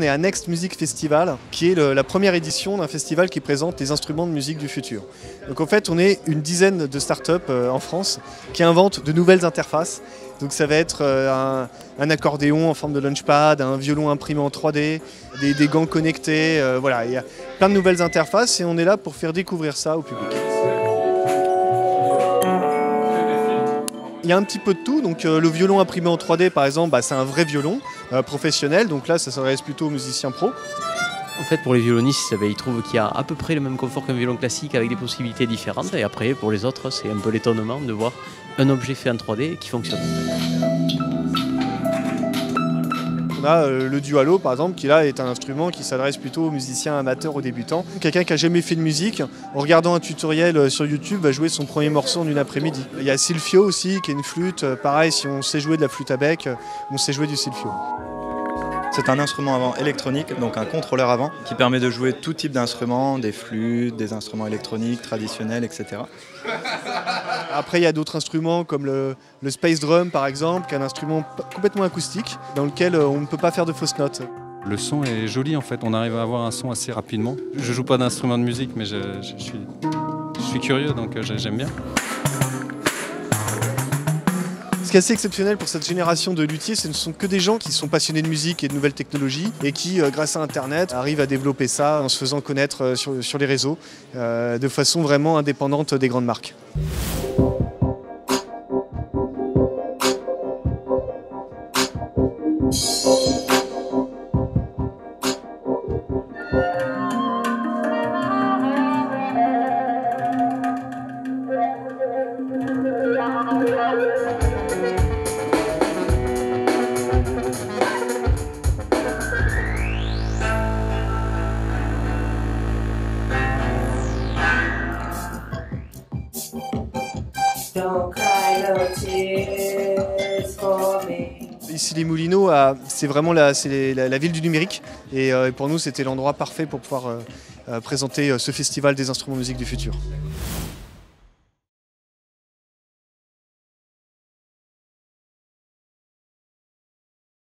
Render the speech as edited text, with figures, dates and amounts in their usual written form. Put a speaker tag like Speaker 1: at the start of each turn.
Speaker 1: est à Next Music Festival, qui est la première édition d'un festival qui présente les instruments de musique du futur. Donc en fait, on est une dizaine de startups en France qui inventent de nouvelles interfaces. Donc ça va être un accordéon en forme de launchpad, un violon imprimé en 3D, des gants connectés, voilà, il y a plein de nouvelles interfaces et on est là pour faire découvrir ça au public. Il y a un petit peu de tout, donc le violon imprimé en 3D par exemple, c'est un vrai violon professionnel, donc là ça s'adresse plutôt aux musiciens pros.
Speaker 2: En fait, pour les violonistes, ils trouvent qu'il y a à peu près le même confort qu'un violon classique avec des possibilités différentes. Et après, pour les autres, c'est un peu l'étonnement de voir un objet fait en 3D qui fonctionne.
Speaker 1: On a le Dualo par exemple, qui là est un instrument qui s'adresse plutôt aux musiciens amateurs, aux débutants. Quelqu'un qui n'a jamais fait de musique, en regardant un tutoriel sur YouTube, va jouer son premier morceau en une après-midi. Il y a Silphio aussi, qui est une flûte. Pareil, si on sait jouer de la flûte à bec, on sait jouer du Silphio.
Speaker 3: C'est un instrument avant électronique, donc un contrôleur avant, qui permet de jouer tout type d'instruments, des flûtes, des instruments électroniques, traditionnels, etc.
Speaker 1: Après, il y a d'autres instruments comme le Space Drum par exemple, qui est un instrument complètement acoustique, dans lequel on ne peut pas faire de fausses notes.
Speaker 4: Le son est joli en fait, on arrive à avoir un son assez rapidement. Je joue pas d'instrument de musique, mais je suis curieux, donc j'aime bien.
Speaker 1: Ce qui est assez exceptionnel pour cette génération de luthiers, ce ne sont que des gens qui sont passionnés de musique et de nouvelles technologies et qui, grâce à Internet, arrivent à développer ça en se faisant connaître sur les réseaux de façon vraiment indépendante des grandes marques. Ici les Moulineaux, c'est vraiment la ville du numérique et pour nous c'était l'endroit parfait pour pouvoir présenter ce festival des instruments de musique du futur.